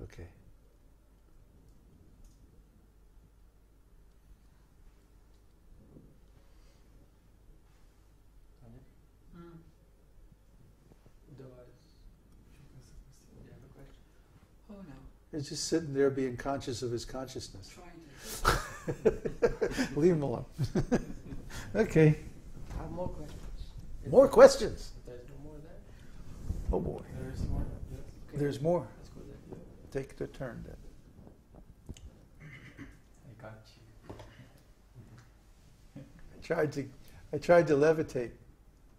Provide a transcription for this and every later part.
Okay. Oh no. He's just sitting there being conscious of his consciousness. Trying to. Leave him alone. Okay. I have more questions. More questions? If there's no more there. Oh boy. There's more. Yes. Okay. There's more. Let's go there. Take the turn then. I got you. I tried to levitate,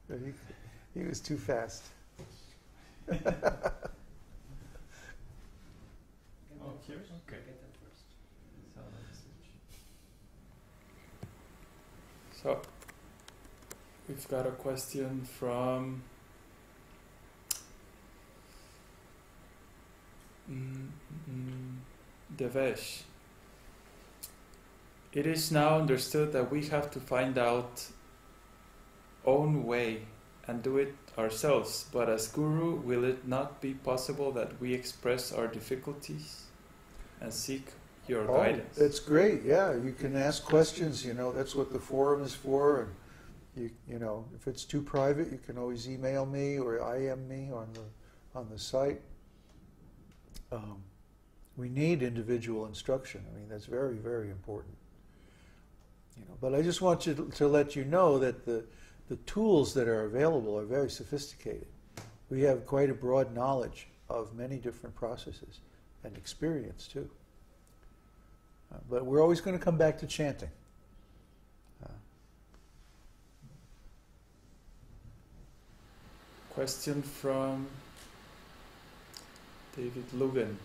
but he was too fast. Oh, here? Okay. Get that first. So, we've got a question from Devesh. It is now understood that we have to find out own way and do it ourselves, but as Guru, will it not be possible that we express our difficulties and seek your guidance? That's great. Yeah, you can ask questions. You know, that's what the forum is for. And you know, if it's too private, you can always email me or IM me on the site. We need individual instruction. I mean, that's very, very important. You know, but I just want to let you know that the tools that are available are very sophisticated. We have quite a broad knowledge of many different processes and experience too. But we're always going to come back to chanting. Question from David Lugan.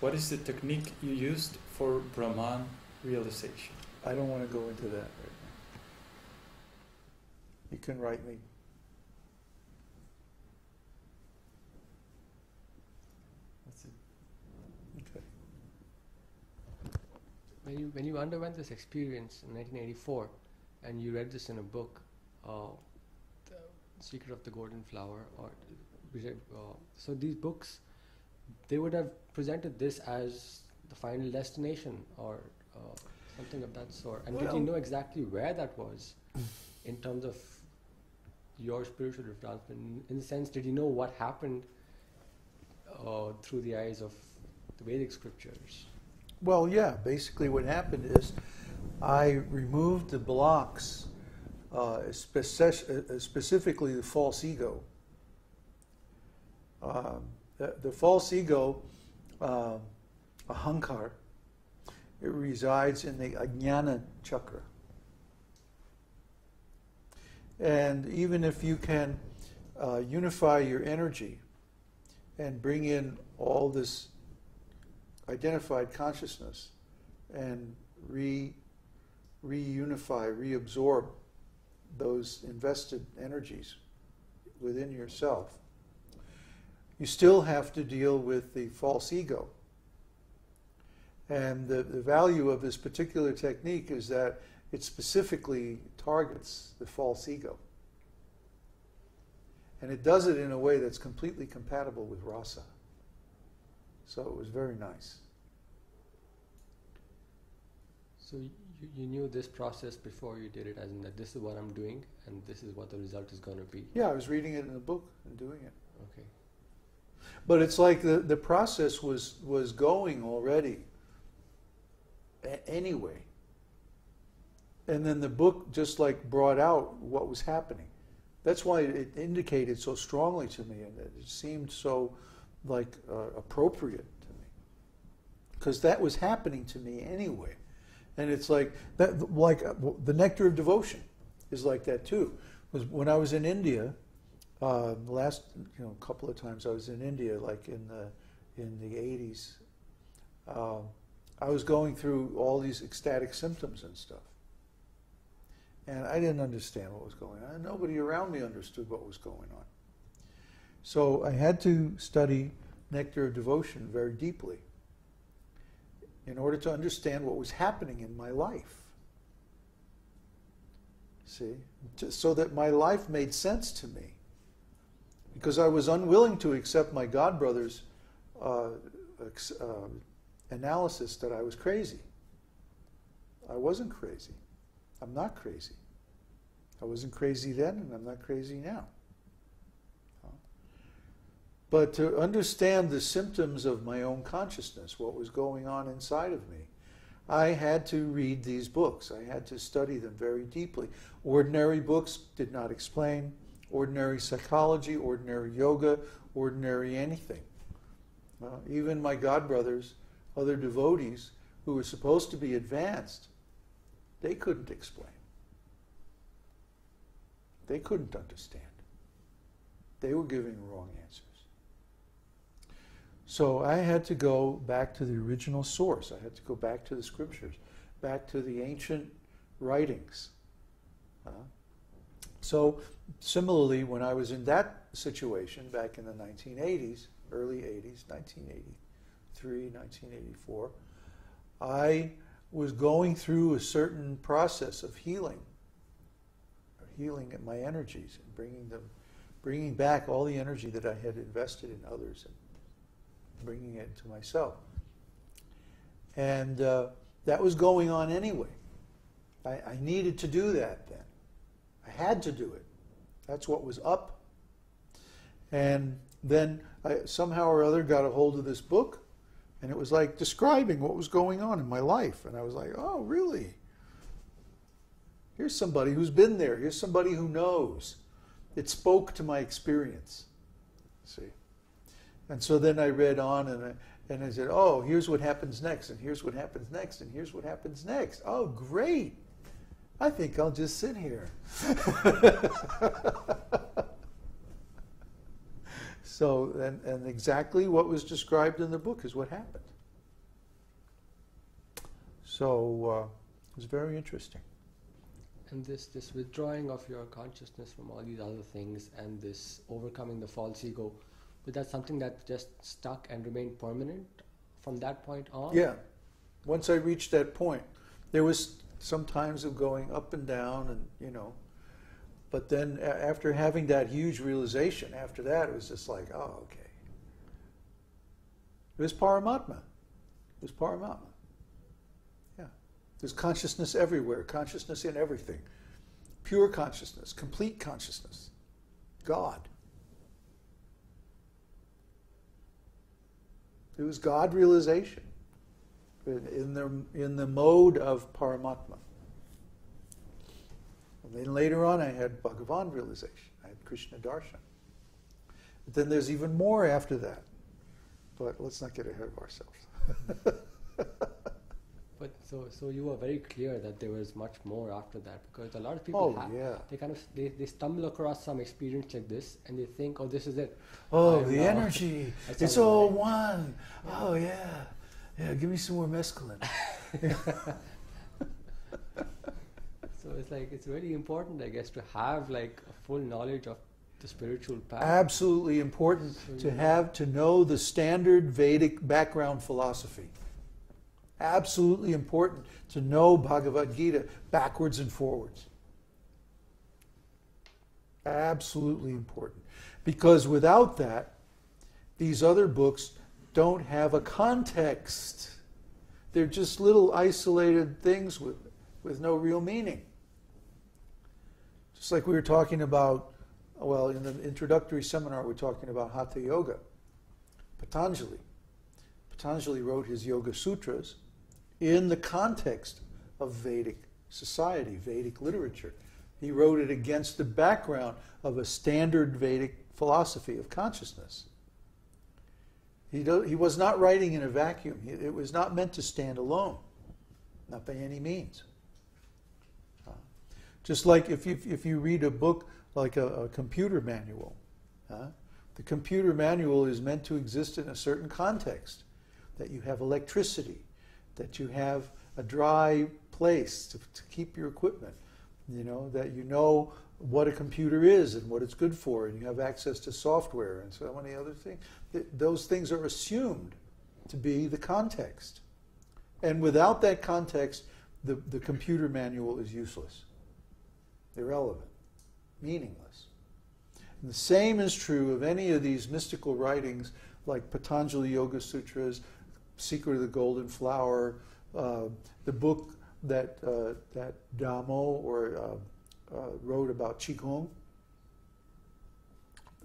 What is the technique you used for Brahman realization? I don't want to go into that right now. You can write me. That's it. Okay. When you underwent this experience in 1984, and you read this in a book, The Secret of the Golden Flower, so these books, they would have presented this as the final destination or something of that sort. And did you know exactly where that was in terms of your spiritual advancement? In the sense, did you know what happened through the eyes of the Vedic scriptures? Well, yeah, basically what happened is I removed the blocks, specifically the false ego. The false ego, ahankar, it resides in the ajnana chakra. And even if you can unify your energy and bring in all this identified consciousness and reunify, reabsorb those invested energies within yourself, you still have to deal with the false ego. And the value of this particular technique is that it specifically targets the false ego. And it does it in a way that's completely compatible with rasa. So it was very nice. So you knew this process before you did it, as in that this is what I'm doing and this is what the result is going to be? Yeah, I was reading it in a book and doing it. Okay. But it's like the process was going already anyway. And then the book just like brought out what was happening. That's why it indicated so strongly to me, and it seemed so like appropriate to me, because that was happening to me anyway. And it's like that, like the Nectar of Devotion is like that too. Was when I was in India, last couple of times I was in India, like in the 80s. I was going through all these ecstatic symptoms and stuff. And I didn't understand what was going on. Nobody around me understood what was going on. So I had to study Nectar of Devotion very deeply in order to understand what was happening in my life. See? So that my life made sense to me. Because I was unwilling to accept my godbrother's analysis that I was crazy. I wasn't crazy. I'm not crazy. I wasn't crazy then, and I'm not crazy now. But to understand the symptoms of my own consciousness, what was going on inside of me, I had to read these books. I had to study them very deeply. Ordinary books did not explain. Ordinary psychology, ordinary yoga, ordinary anything. Even my godbrothers, other devotees who were supposed to be advanced, they couldn't explain. They couldn't understand. They were giving wrong answers. So I had to go back to the original source. I had to go back to the scriptures, back to the ancient writings. So similarly, when I was in that situation back in the 1980s, early 80s, 1983, 1984, I was going through a certain process of healing my energies and bringing back all the energy that I had invested in others and bringing it to myself. And that was going on anyway. I needed to do that then. I had to do it. That's what was up. And then I somehow or other got a hold of this book, and it was like describing what was going on in my life. And I was like, oh, really? Here's somebody who's been there. Here's somebody who knows. It spoke to my experience. See? And so then I read on, and I said, oh, here's what happens next, and here's what happens next, and here's what happens next. Oh, great. I think I'll just sit here. So, and exactly what was described in the book is what happened. So, it was very interesting. And this withdrawing of your consciousness from all these other things and this overcoming the false ego, was that something that just stuck and remained permanent from that point on? Yeah. Once I reached that point, there was some times of going up and down, and but then after having that huge realization, after that it was just like, oh, okay. It was Paramātmā. It was Paramātmā. Yeah. There's consciousness everywhere, consciousness in everything. Pure consciousness, complete consciousness. God. It was God realization in the mode of Paramātmā. And then later on I had Bhagavan realization. I had Krishna Darshan. But then there's even more after that. But let's not get ahead of ourselves. But so you were very clear that there was much more after that, because a lot of people they stumble across some experience like this and they think, oh, this is it. Oh, the energy. It's all one. Yeah. Oh, yeah. Yeah, give me some more mescaline. So it's like, it's very important, I guess, to have like a full knowledge of the spiritual path. Absolutely important to know the standard Vedic background philosophy. Absolutely important to know Bhagavad-gītā backwards and forwards. Absolutely important. Because without that, these other books don't have a context. They're just little isolated things with no real meaning. Just like we were talking about, well, in the introductory seminar, we're talking about Hatha Yoga. Patanjali wrote his Yoga Sutras in the context of Vedic society, Vedic literature. He wrote it against the background of a standard Vedic philosophy of consciousness. He was not writing in a vacuum. It was not meant to stand alone, not by any means. Just like if you read a book like a computer manual, the computer manual is meant to exist in a certain context, that you have electricity, that you have a dry place to keep your equipment, that you know what a computer is and what it's good for, and you have access to software and so many other things. Those things are assumed to be the context. And without that context, the computer manual is useless, irrelevant, meaningless. And the same is true of any of these mystical writings like Patanjali Yoga Sutras, Secret of the Golden Flower, the book that Damo wrote about Qigong.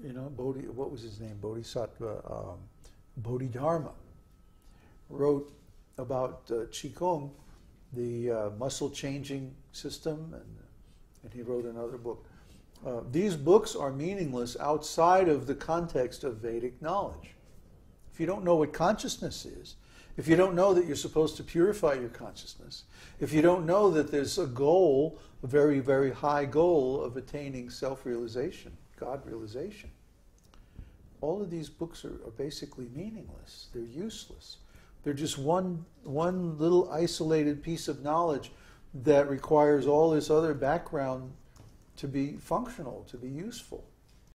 You know, what was his name? Bodhisattva, Bodhidharma wrote about Qigong, the muscle changing system, and he wrote another book. These books are meaningless outside of the context of Vedic knowledge. If you don't know what consciousness is, if you don't know that you're supposed to purify your consciousness, if you don't know that there's a goal, a very, very high goal of attaining self-realization, God realization, all of these books are basically meaningless. They're useless. They're just one little isolated piece of knowledge that requires all this other background to be functional, to be useful.